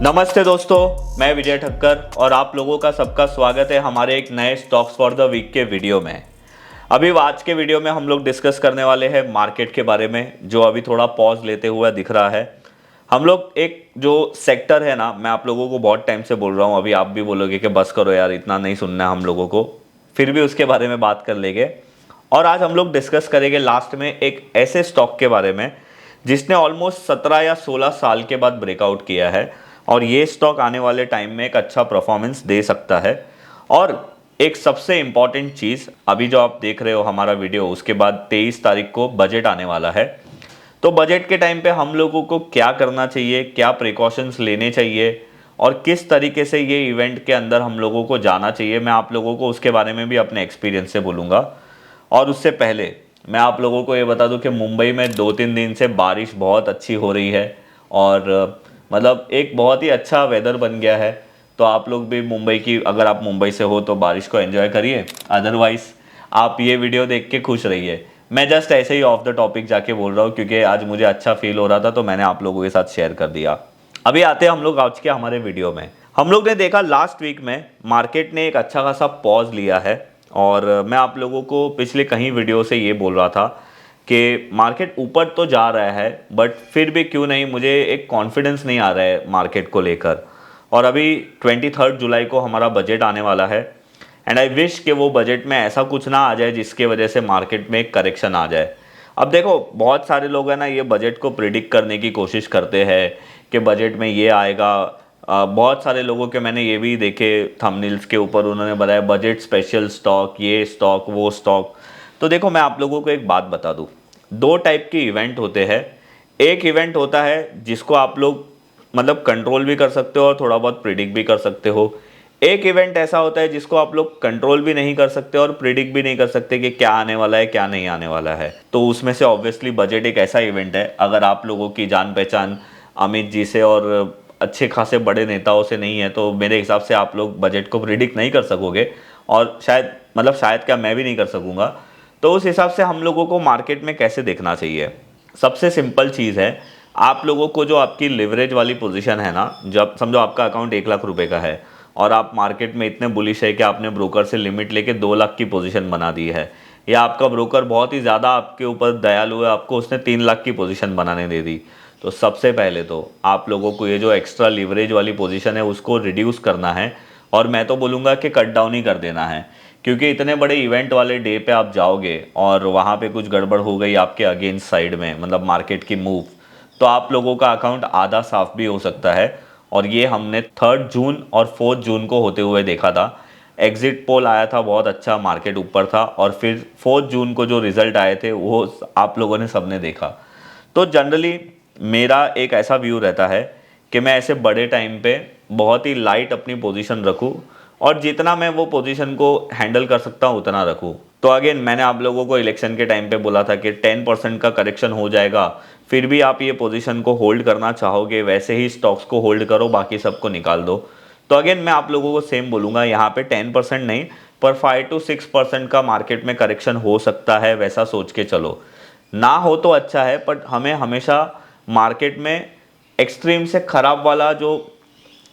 नमस्ते दोस्तों, मैं विजय ठक्कर और आप लोगों का सबका स्वागत है हमारे एक नए स्टॉक्स फॉर द वीक के वीडियो में। अभी आज के वीडियो में हम लोग डिस्कस करने वाले हैं मार्केट के बारे में, जो अभी थोड़ा पॉज लेते हुए दिख रहा है। हम लोग एक जो सेक्टर है ना, मैं आप लोगों को बहुत टाइम से बोल रहा हूँ, अभी आप भी बोलोगे कि बस करो यार, इतना नहीं सुनना है हम लोगों को, फिर भी उसके बारे में बात कर लेंगे। और आज हम लोग डिस्कस करेंगे लास्ट में एक ऐसे स्टॉक के बारे में जिसने ऑलमोस्ट 17 या 16 साल के बाद ब्रेकआउट किया है और ये स्टॉक आने वाले टाइम में एक अच्छा परफॉर्मेंस दे सकता है। और एक सबसे इंपॉर्टेंट चीज़, अभी जो आप देख रहे हो हमारा वीडियो, उसके बाद 23 तारीख को बजट आने वाला है। तो बजट के टाइम पे हम लोगों को क्या करना चाहिए, क्या प्रिकॉशंस लेने चाहिए और किस तरीके से ये इवेंट के अंदर हम लोगों को जाना चाहिए, मैं आप लोगों को उसके बारे में भी अपने एक्सपीरियंस से बोलूँगा। और उससे पहले मैं आप लोगों को ये बता दूं कि मुंबई में 2-3 दिन से बारिश बहुत अच्छी हो रही है और मतलब एक बहुत ही अच्छा वेदर बन गया है। तो आप लोग भी मुंबई की, अगर आप मुंबई से हो तो बारिश को एंजॉय करिए, अदरवाइज़ आप ये वीडियो देख के खुश रहिए। मैं जस्ट ऐसे ही ऑफ द टॉपिक जाके बोल रहा हूँ क्योंकि आज मुझे अच्छा फील हो रहा था, तो मैंने आप लोगों के साथ शेयर कर दिया। अभी आते हैं हम लोग आज के हमारे वीडियो में। हम लोग ने देखा लास्ट वीक में मार्केट ने एक अच्छा खासा पॉज लिया है और मैं आप लोगों को पिछले कहीं वीडियो से ये बोल रहा था कि मार्केट ऊपर तो जा रहा है, बट फिर भी क्यों नहीं, मुझे एक कॉन्फिडेंस नहीं आ रहा है मार्केट को लेकर। और अभी 23 जुलाई को हमारा बजट आने वाला है एंड आई विश कि वो बजट में ऐसा कुछ ना आ जाए जिसके वजह से मार्केट में एक करेक्शन आ जाए। अब देखो, बहुत सारे लोग हैं ना, ये बजट को प्रिडिक्ट करने की कोशिश करते हैं कि बजट में ये आएगा। बहुत सारे लोगों के मैंने ये भी देखे थंबनेल्स के ऊपर, उन्होंने बताया बजट स्पेशल स्टॉक, ये स्टॉक वो स्टॉक। तो देखो, मैं आप लोगों को एक बात बता दूं, दो टाइप के इवेंट होते हैं। एक इवेंट होता है जिसको आप लोग मतलब कंट्रोल भी कर सकते हो और थोड़ा बहुत प्रिडिक्ट भी कर सकते हो। एक इवेंट ऐसा होता है जिसको आप लोग कंट्रोल भी नहीं कर सकते और प्रिडिक्ट भी नहीं कर सकते कि क्या आने वाला है क्या नहीं आने वाला है। तो उसमें से ऑब्वियसली बजट एक ऐसा इवेंट है, अगर आप लोगों की जान पहचान अमित जी से और अच्छे खासे बड़े नेताओं से नहीं है तो मेरे हिसाब से आप लोग बजट को प्रिडिक्ट नहीं कर सकोगे और शायद क्या, मैं भी नहीं कर सकूंगा। तो उस हिसाब से हम लोगों को मार्केट में कैसे देखना चाहिए, सबसे सिंपल चीज़ है, आप लोगों को जो आपकी लिवरेज वाली पोजीशन है ना, जब समझो आपका अकाउंट 1 लाख रुपए का है और आप मार्केट में इतने बुलिश है कि आपने ब्रोकर से लिमिट लेके 2 लाख की पोजीशन बना दी है, या आपका ब्रोकर बहुत ही ज़्यादा आपके ऊपर दयालु है, आपको उसने 3 लाख की पोजीशन बनाने दे दी, तो सबसे पहले तो आप लोगों को ये जो एक्स्ट्रा लिवरेज वाली पोजीशन है उसको रिड्यूस करना है। और मैं तो बोलूँगा कि कट डाउन ही कर देना है, क्योंकि इतने बड़े इवेंट वाले डे पे आप जाओगे और वहाँ पे कुछ गड़बड़ हो गई आपके अगेंस्ट साइड में, मतलब मार्केट की मूव, तो आप लोगों का अकाउंट आधा साफ भी हो सकता है। और ये हमने 3 जून और 4 जून को होते हुए देखा था। एग्जिट पोल आया था, बहुत अच्छा, मार्केट ऊपर था, और फिर 4 जून को जो रिजल्ट आए थे वो आप लोगों ने सबने देखा। तो जनरली मेरा एक ऐसा व्यू रहता है कि मैं ऐसे बड़े टाइम पे बहुत ही लाइट अपनी पोजीशन रखूं और जितना मैं वो पोजीशन को हैंडल कर सकता हूं उतना रखूं। तो अगेन, मैंने आप लोगों को इलेक्शन के टाइम पे बोला था कि 10% का करेक्शन हो जाएगा, फिर भी आप ये पोजीशन को होल्ड करना चाहोगे, वैसे ही स्टॉक्स को होल्ड करो, बाकी सबको निकाल दो। तो अगेन मैं आप लोगों को सेम बोलूँगा, यहाँ पे 10% नहीं पर 5 to 6% का मार्केट में करेक्शन हो सकता है, वैसा सोच के चलो। ना हो तो अच्छा है, बट हमें हमेशा मार्केट में एक्सट्रीम से ख़राब वाला जो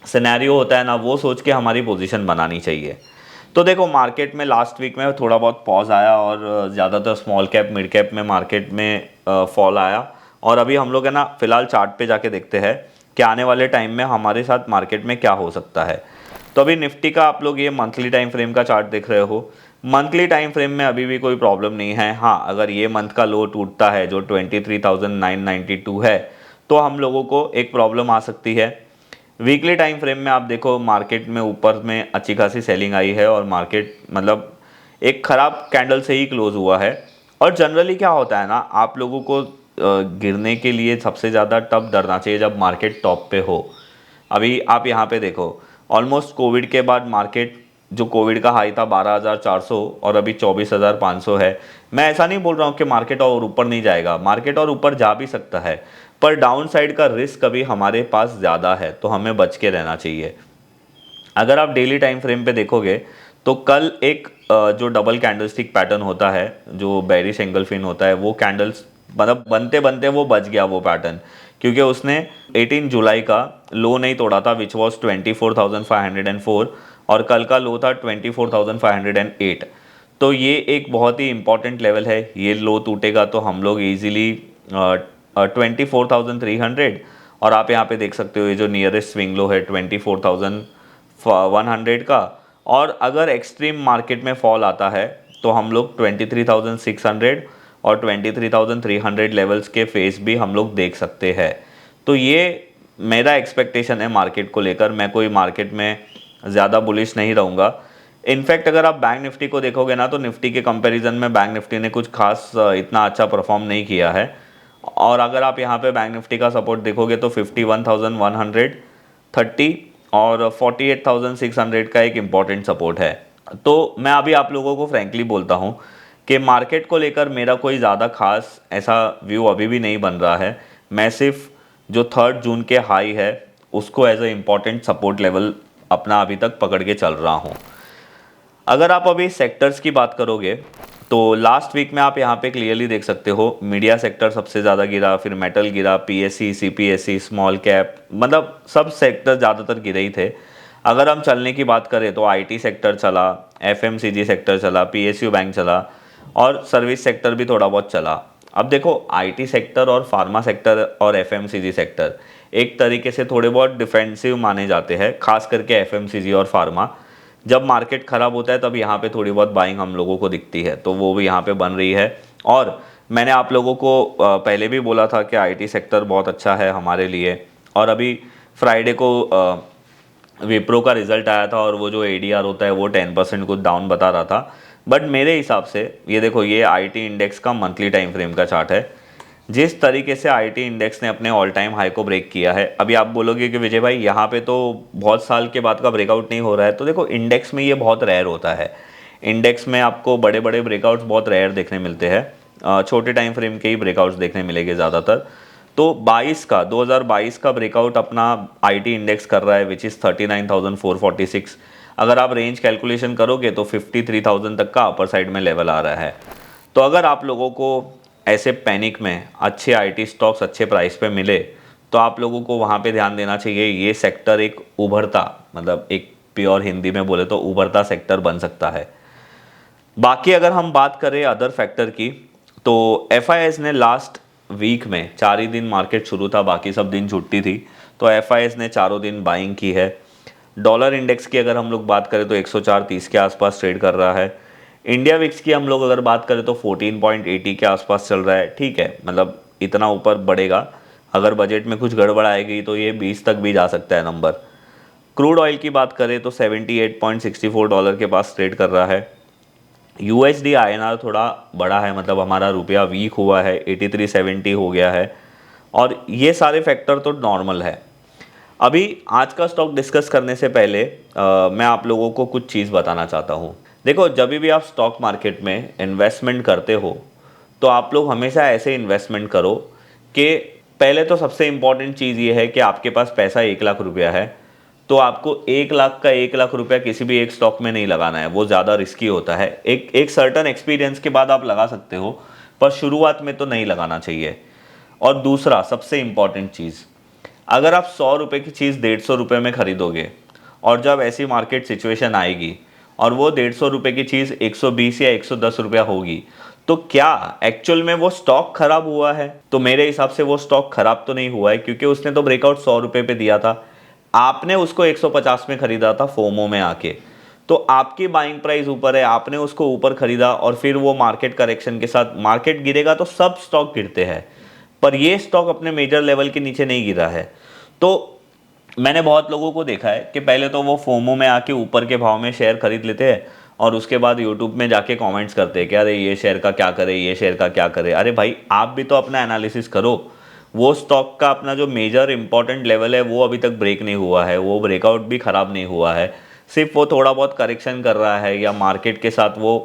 सिनेरियो होता है ना, वो सोच के हमारी पोजीशन बनानी चाहिए। तो देखो, मार्केट में लास्ट वीक में थोड़ा बहुत पॉज आया और ज़्यादातर स्मॉल कैप मिड कैप में मार्केट में फॉल आया। और अभी हम लोग है ना, फिलहाल चार्ट पे जाके देखते हैं कि आने वाले टाइम में हमारे साथ मार्केट में क्या हो सकता है। तो अभी निफ्टी का आप लोग ये मंथली टाइम फ्रेम का चार्ट देख रहे हो, मंथली टाइम फ्रेम में अभी भी कोई प्रॉब्लम नहीं है। हाँ, अगर ये मंथ का लो टूटता है जो 23,992 है, तो हम लोगों को एक प्रॉब्लम आ सकती है। वीकली टाइम फ्रेम में आप देखो, मार्केट में ऊपर में अच्छी खासी सेलिंग आई है और मार्केट मतलब एक ख़राब कैंडल से ही क्लोज हुआ है। और जनरली क्या होता है ना, आप लोगों को गिरने के लिए सबसे ज़्यादा तब डरना चाहिए जब मार्केट टॉप पे हो। अभी आप यहाँ पे देखो, ऑलमोस्ट कोविड के बाद मार्केट, जो कोविड का हाई था 12,400 और अभी 24,500 है। मैं ऐसा नहीं बोल रहा हूँ कि मार्केट और ऊपर नहीं जाएगा, मार्केट और ऊपर जा भी सकता है, पर डाउन साइड का रिस्क अभी हमारे पास ज़्यादा है, तो हमें बच के रहना चाहिए। अगर आप डेली टाइम फ्रेम पे देखोगे तो कल एक जो डबल कैंडलस्टिक पैटर्न होता है, जो बेरिश एंगल्फिन होता है, वो कैंडल्स मतलब बनते बनते वो बच गया वो पैटर्न, क्योंकि उसने 18 जुलाई का लो नहीं तोड़ा था विच वॉज 24,504 और कल का लो था 24,508। तो ये एक बहुत ही इंपॉर्टेंट लेवल है। ये लो टूटेगा तो हम लोग ईजिली 24,300 और आप यहाँ पे देख सकते हो ये जो नियरेस्ट स्विंग लो है 24,100 का। और अगर एक्सट्रीम मार्केट में फॉल आता है तो हम लोग 23,600 और 23,300 लेवल्स के फेस भी हम लोग देख सकते हैं। तो ये मेरा एक्सपेक्टेशन है मार्केट को लेकर। मैं कोई मार्केट में ज़्यादा बुलिश नहीं रहूँगा। इनफैक्ट अगर आप बैंक निफ्टी को देखोगे ना तो निफ्टी के कंपैरिजन में बैंक निफ्टी ने कुछ खास इतना अच्छा परफॉर्म नहीं किया है। और अगर आप यहाँ पे बैंक निफ्टी का सपोर्ट देखोगे तो 51,130 और 48,600 का एक इम्पॉर्टेंट सपोर्ट है। तो मैं अभी आप लोगों को फ्रैंकली बोलता हूँ कि मार्केट को लेकर मेरा कोई ज़्यादा खास ऐसा व्यू अभी भी नहीं बन रहा है। मैं सिर्फ जो 3 जून के हाई है उसको as a important support level अपना अभी तक पकड़ के चल रहा हूँ। अगर आप अभी सेक्टर्स की बात करोगे तो लास्ट वीक में आप यहाँ पे क्लियरली देख सकते हो मीडिया सेक्टर सबसे ज़्यादा गिरा, फिर मेटल गिरा, पीएससी, सीपीएससी, स्मॉल कैप, मतलब सब सेक्टर ज़्यादातर गिरे ही थे। अगर हम चलने की बात करें तो आईटी सेक्टर चला, एफएमसीजी सेक्टर चला, पीएसयू बैंक चला और सर्विस सेक्टर भी थोड़ा बहुत चला। अब देखो आईटी सेक्टर और फार्मा सेक्टर और एफएमसीजी सेक्टर एक तरीके से थोड़े बहुत डिफेंसिव माने जाते हैं, खास करके एफएमसीजी और फार्मा। जब मार्केट ख़राब होता है तब यहाँ पे थोड़ी बहुत बाइंग हम लोगों को दिखती है, तो वो भी यहाँ पे बन रही है। और मैंने आप लोगों को पहले भी बोला था कि आईटी सेक्टर बहुत अच्छा है हमारे लिए। और अभी फ्राइडे को विप्रो का रिजल्ट आया था और वो जो एडीआर होता है वो 10% कुछ डाउन बता रहा था। बट मेरे हिसाब से ये देखो, ये आईटी इंडेक्स का मंथली टाइम फ्रेम का चार्ट है। जिस तरीके से आईटी इंडेक्स ने अपने ऑल टाइम हाई को ब्रेक किया है, अभी आप बोलोगे कि विजय भाई यहाँ पे तो बहुत साल के बाद का ब्रेकआउट नहीं हो रहा है। तो देखो इंडेक्स में ये बहुत रेयर होता है। इंडेक्स में आपको बड़े बड़े ब्रेकआउट्स बहुत रेयर देखने मिलते हैं, छोटे टाइम फ्रेम के ही ब्रेकआउट्स देखने मिलेंगे ज़्यादातर। तो 2022 का ब्रेकआउट अपना आईटी इंडेक्स कर रहा है विच इज़ 39,446। अगर आप रेंज कैलकुलेशन करोगे तो 53,000 तक का अपर साइड में लेवल आ रहा है। तो अगर आप लोगों को ऐसे पैनिक में अच्छे आईटी स्टॉक्स अच्छे प्राइस पे मिले तो आप लोगों को वहाँ पे ध्यान देना चाहिए। ये सेक्टर एक उभरता, मतलब एक प्योर हिंदी में बोले तो उभरता सेक्टर बन सकता है। बाकी अगर हम बात करें अदर फैक्टर की तो एफआईएस ने लास्ट वीक में 4 ही दिन मार्केट शुरू था, बाकी सब दिन छुट्टी थी, तो एफआईएस ने चारों दिन बाइंग की है। डॉलर इंडेक्स की अगर हम लोग बात करें तो 104.30 के आसपास ट्रेड कर रहा है। इंडिया विक्स की हम लोग अगर बात करें तो 14.80 के आसपास चल रहा है। ठीक है, मतलब इतना ऊपर बढ़ेगा, अगर बजट में कुछ गड़बड़ आएगी तो ये 20 तक भी जा सकता है नंबर। क्रूड ऑयल की बात करें तो 78.64 डॉलर के पास ट्रेड कर रहा है। यूएसडी आईएनआर थोड़ा बड़ा है, मतलब हमारा रुपया वीक हुआ है, 83.70 हो गया है। और ये सारे फैक्टर तो नॉर्मल है। अभी आज का स्टॉक डिस्कस करने से पहले मैं आप लोगों को कुछ चीज़ बताना चाहता हूँ। देखो, जब भी आप स्टॉक मार्केट में इन्वेस्टमेंट करते हो तो आप लोग हमेशा ऐसे इन्वेस्टमेंट करो कि पहले तो सबसे इम्पॉर्टेंट चीज़ ये है कि आपके पास पैसा 1 लाख रुपया है तो आपको 1 लाख का 1 लाख रुपया किसी भी एक स्टॉक में नहीं लगाना है, वो ज़्यादा रिस्की होता है। एक सर्टन एक्सपीरियंस के बाद आप लगा सकते हो, पर शुरुआत में तो नहीं लगाना चाहिए। और दूसरा सबसे इम्पॉर्टेंट चीज़, अगर आप 100 रुपये की चीज़ 150 रुपये में खरीदोगे और जब ऐसी मार्केट सिचुएशन आएगी और वो 150 रुपये की चीज़ 120 या 110 रुपया होगी, तो क्या एक्चुअल में वो स्टॉक खराब हुआ है? तो मेरे हिसाब से वो स्टॉक खराब तो नहीं हुआ है, क्योंकि उसने तो ब्रेकआउट 100 रुपये पे दिया था, आपने उसको 150 में खरीदा था फोमो में आके, तो आपकी बाइंग प्राइस ऊपर है, आपने उसको ऊपर खरीदा और फिर वो मार्केट करेक्शन के साथ मार्केट गिरेगा तो सब स्टॉक गिरते हैं, पर ये स्टॉक अपने मेजर लेवल के नीचे नहीं गिरा है। तो मैंने बहुत लोगों को देखा है कि पहले तो वो फोमो में आके ऊपर के भाव में शेयर खरीद लेते हैं और उसके बाद यूट्यूब में जाके कमेंट्स करते हैं कि अरे ये शेयर का क्या करे, ये शेयर का क्या करे। अरे भाई, आप भी तो अपना एनालिसिस करो। वो स्टॉक का अपना जो मेजर इंपॉर्टेंट लेवल है वो अभी तक ब्रेक नहीं हुआ है, वो ब्रेकआउट भी ख़राब नहीं हुआ है, सिर्फ वो थोड़ा बहुत करेक्शन कर रहा है या मार्केट के साथ वो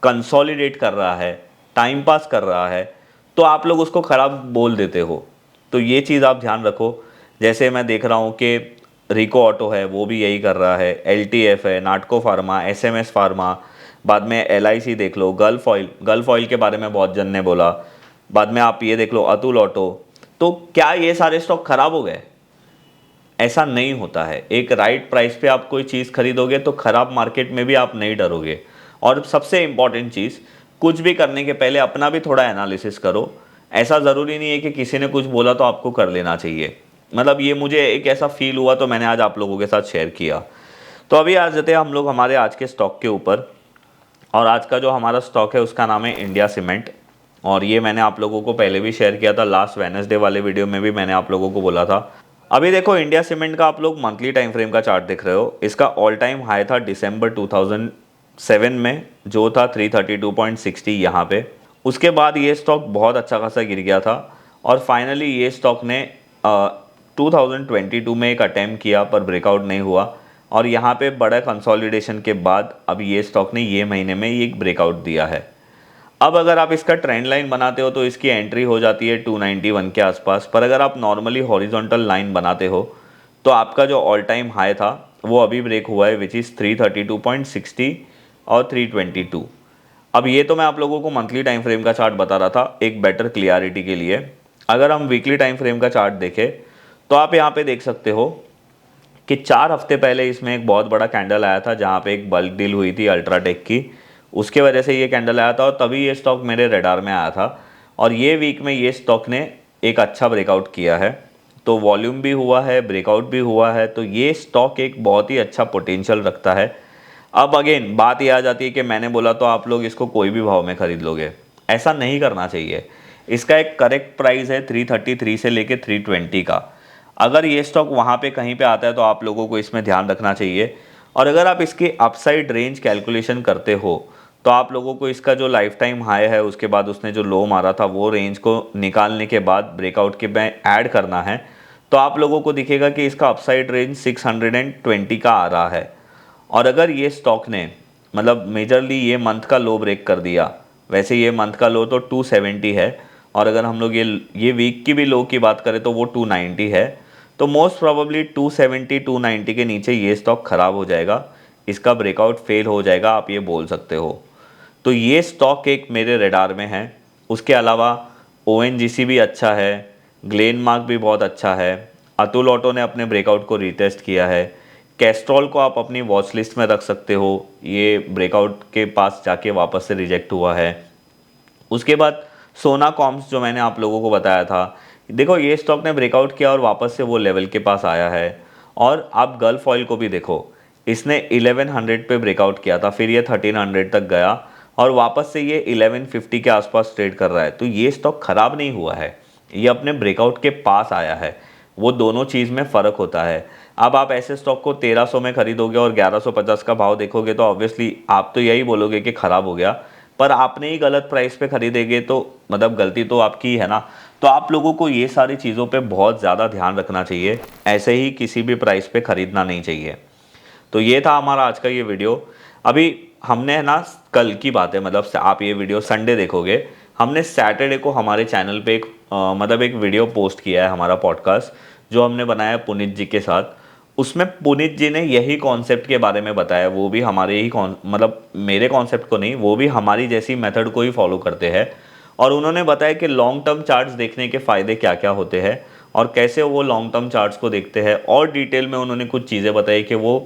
कंसोलिडेट कर रहा है, टाइम पास कर रहा है, तो आप लोग उसको ख़राब बोल देते हो। तो ये चीज़ आप ध्यान रखो। जैसे मैं देख रहा हूँ कि रिको ऑटो है वो भी यही कर रहा है, एलटीएफ है, नाटको फार्मा, एसएमएस फार्मा, बाद में एलआईसी देख लो, गल्फ ऑयल के बारे में बहुत जन ने बोला, बाद में आप ये देख लो अतुल ऑटो। तो क्या ये सारे स्टॉक खराब हो गए? ऐसा नहीं होता है। एक राइट प्राइस पे आप कोई चीज़ खरीदोगे तो खराब मार्केट में भी आप नहीं डरोगे। और सबसे इम्पॉर्टेंट चीज़, कुछ भी करने के पहले अपना भी थोड़ा एनालिसिस करो। ऐसा ज़रूरी नहीं है कि किसी ने कुछ बोला तो आपको कर लेना चाहिए। मतलब ये मुझे एक ऐसा फील हुआ तो मैंने आज आप लोगों के साथ शेयर किया। तो अभी आ जाते हैं हम लोग हमारे आज के स्टॉक के ऊपर। और आज का जो हमारा स्टॉक है उसका नाम है इंडिया सीमेंट। और ये मैंने आप लोगों को पहले भी शेयर किया था, लास्ट वेडनेसडे वाले वीडियो में भी मैंने आप लोगों को बोला था। अभी देखो इंडिया सीमेंट का आप लोग मंथली टाइम फ्रेम का चार्ट देख रहे हो। इसका ऑल टाइम हाई था दिसंबर 2007 में, जो था 332.60 यहाँ पे। उसके बाद ये स्टॉक बहुत अच्छा खासा गिर गया था और फाइनली ये स्टॉक ने 2022 में एक अटेम्प्ट किया पर ब्रेकआउट नहीं हुआ। और यहाँ पे बड़ा कंसोलिडेशन के बाद अब ये स्टॉक ने ये महीने में एक ब्रेकआउट दिया है। अब अगर आप इसका ट्रेंड लाइन बनाते हो तो इसकी एंट्री हो जाती है 291 के आसपास। पर अगर आप नॉर्मली हॉरिजॉन्टल लाइन बनाते हो तो आपका जो ऑल टाइम हाई था वो अभी ब्रेक हुआ है, विच इज़ 332.60 और 322। अब ये तो मैं आप लोगों को मंथली टाइम फ्रेम का चार्ट बता रहा था एक बेटर क्लियरिटी के लिए। अगर हम वीकली टाइम फ्रेम का चार्ट देखें तो आप यहाँ पे देख सकते हो कि 4 हफ्ते पहले इसमें एक बहुत बड़ा कैंडल आया था जहाँ पे एक बल्क डील हुई थी अल्ट्राटेक की। उसके वजह से ये कैंडल आया था और तभी ये स्टॉक मेरे रडार में आया था। और ये वीक में ये स्टॉक ने एक अच्छा ब्रेकआउट किया है, तो वॉल्यूम भी हुआ है, ब्रेकआउट भी हुआ है। तो ये स्टॉक एक बहुत ही अच्छा पोटेंशियल रखता है। अब अगेन बात ये आ जाती है कि मैंने बोला तो आप लोग इसको कोई भी भाव में खरीद लोगे, ऐसा नहीं करना चाहिए। इसका एक करेक्ट प्राइस है 333 से लेके 320 का। अगर ये स्टॉक वहाँ पे कहीं पे आता है तो आप लोगों को इसमें ध्यान रखना चाहिए। और अगर आप इसकी अपसाइड रेंज कैलकुलेशन करते हो तो आप लोगों को इसका जो लाइफ टाइम हाई है उसके बाद उसने जो लो मारा था वो रेंज को निकालने के बाद ब्रेकआउट के में ऐड करना है। तो आप लोगों को दिखेगा कि इसका अपसाइड रेंज 620 का आ रहा है। और अगर ये स्टॉक ने मतलब मेजरली ये मंथ का लो ब्रेक कर दिया, वैसे ये मंथ का लो तो 270 है और अगर हम लोग ये वीक की भी लो की बात करें तो वो 290 है। तो मोस्ट प्रोबेबली 270 290 के नीचे ये स्टॉक ख़राब हो जाएगा, इसका ब्रेकआउट फेल हो जाएगा, आप ये बोल सकते हो। तो ये स्टॉक एक मेरे रडार में है। उसके अलावा ONGC भी अच्छा है, ग्लेनमार्क भी बहुत अच्छा है, अतुल ऑटो ने अपने ब्रेकआउट को रीटेस्ट किया है, कैस्ट्रॉल को आप अपनी वॉच लिस्ट में रख सकते हो, ये ब्रेकआउट के पास जाके वापस से रिजेक्ट हुआ है। उसके बाद सोना कॉम्स जो मैंने आप लोगों को बताया था, देखो ये स्टॉक ने ब्रेकआउट किया और वापस से वो लेवल के पास आया है। और आप गल्फ ऑयल को भी देखो, इसने 1100 पे ब्रेकआउट किया था, फिर ये 1300 तक गया और वापस से ये 1150 के आसपास ट्रेड कर रहा है। तो ये स्टॉक ख़राब नहीं हुआ है, ये अपने ब्रेकआउट के पास आया है। वो दोनों चीज़ में फ़र्क होता है। अब आप ऐसे स्टॉक को 1300 में खरीदोगे और 1150 का भाव देखोगे तो ऑब्वियसली आप तो यही बोलोगे कि ख़राब हो गया, पर आपने ही गलत प्राइस पे खरीदेंगे तो मतलब गलती तो आपकी ही है ना। तो आप लोगों को ये सारी चीज़ों पे बहुत ज़्यादा ध्यान रखना चाहिए, ऐसे ही किसी भी प्राइस पे ख़रीदना नहीं चाहिए। तो ये था हमारा आज का ये वीडियो। अभी हमने ना कल की बात है, मतलब आप ये वीडियो संडे देखोगे, हमने सैटरडे को हमारे चैनल पे मतलब एक वीडियो पोस्ट किया है हमारा पॉडकास्ट जो हमने बनाया पुनीत जी के साथ। उसमें पुनीत जी ने यही कॉन्सेप्ट के बारे में बताया, वो भी हमारे ही मतलब मेरे कॉन्सेप्ट को नहीं, वो भी हमारी जैसी मेथड को ही फॉलो करते हैं। और उन्होंने बताया कि लॉन्ग टर्म चार्ट्स देखने के फ़ायदे क्या क्या होते हैं और कैसे वो लॉन्ग टर्म चार्ट्स को देखते हैं। और डिटेल में उन्होंने कुछ चीज़ें बताई कि वो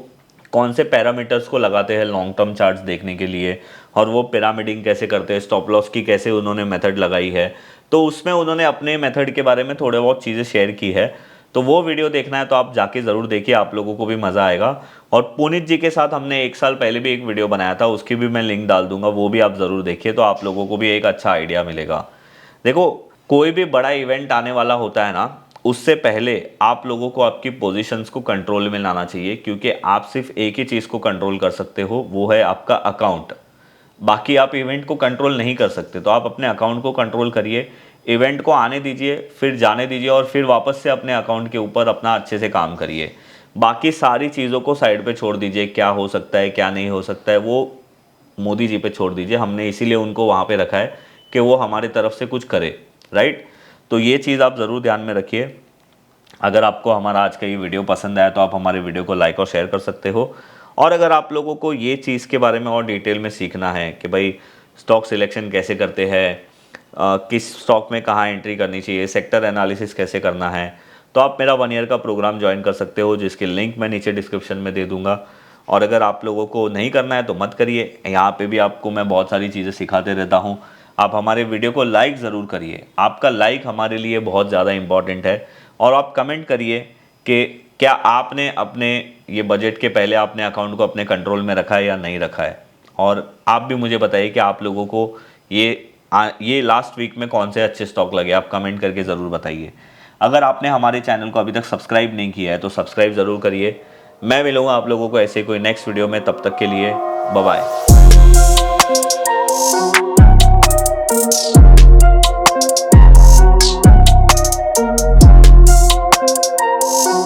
कौन से पैरामीटर्स को लगाते हैं लॉन्ग टर्म चार्ट्स देखने के लिए और वो पिरामिडिंग कैसे करते हैं, स्टॉप लॉस की कैसे उन्होंने मेथड लगाई है। तो उसमें उन्होंने अपने मेथड के बारे में थोड़े बहुत चीज़ें शेयर की है। तो वो वीडियो देखना है तो आप जाके ज़रूर देखिए, आप लोगों को भी मज़ा आएगा। और पुनीत जी के साथ हमने 1 साल पहले भी एक वीडियो बनाया था, उसकी भी मैं लिंक डाल दूंगा, वो भी आप ज़रूर देखिए, तो आप लोगों को भी एक अच्छा आइडिया मिलेगा। देखो कोई भी बड़ा इवेंट आने वाला होता है ना, उससे पहले आप लोगों को आपकी पोजीशंस को कंट्रोल में लाना चाहिए, क्योंकि आप सिर्फ एक ही चीज़ को कंट्रोल कर सकते हो, वो है आपका अकाउंट। बाकी आप इवेंट को कंट्रोल नहीं कर सकते। तो आप अपने अकाउंट को कंट्रोल करिए, इवेंट को आने दीजिए, फिर जाने दीजिए और फिर वापस से अपने अकाउंट के ऊपर अपना अच्छे से काम करिए। बाकी सारी चीज़ों को साइड पे छोड़ दीजिए, क्या हो सकता है क्या नहीं हो सकता है वो मोदी जी पे छोड़ दीजिए। हमने इसीलिए उनको वहाँ पे रखा है कि वो हमारी तरफ से कुछ करे, राइट। तो ये चीज़ आप ज़रूर ध्यान में रखिए। अगर आपको हमारा आज का ये वीडियो पसंद आया तो आप हमारे वीडियो को लाइक और शेयर कर सकते हो। और अगर आप लोगों को ये चीज़ के बारे में और डिटेल में सीखना है कि भाई स्टॉक सिलेक्शन कैसे करते हैं, किस स्टॉक में कहाँ एंट्री करनी चाहिए, सेक्टर एनालिसिस कैसे करना है, तो आप मेरा 1 ईयर का प्रोग्राम ज्वाइन कर सकते हो, जिसकी लिंक मैं नीचे डिस्क्रिप्शन में दे दूंगा। और अगर आप लोगों को नहीं करना है तो मत करिए, यहाँ पे भी आपको मैं बहुत सारी चीज़ें सिखाते रहता हूँ। आप हमारे वीडियो को लाइक ज़रूर करिए, आपका लाइक हमारे लिए बहुत ज़्यादा इम्पॉर्टेंट है। और आप कमेंट करिए कि क्या आपने अपने ये बजट के पहले आपने अकाउंट को अपने कंट्रोल में रखा है या नहीं रखा है। और आप भी मुझे बताइए कि आप लोगों को ये लास्ट वीक में कौन से अच्छे स्टॉक लगे, आप कमेंट करके ज़रूर बताइए। अगर आपने हमारे चैनल को अभी तक सब्सक्राइब नहीं किया है तो सब्सक्राइब ज़रूर करिए। मैं मिलूँगा आप लोगों को ऐसे कोई नेक्स्ट वीडियो में, तब तक के लिए बाय बाय।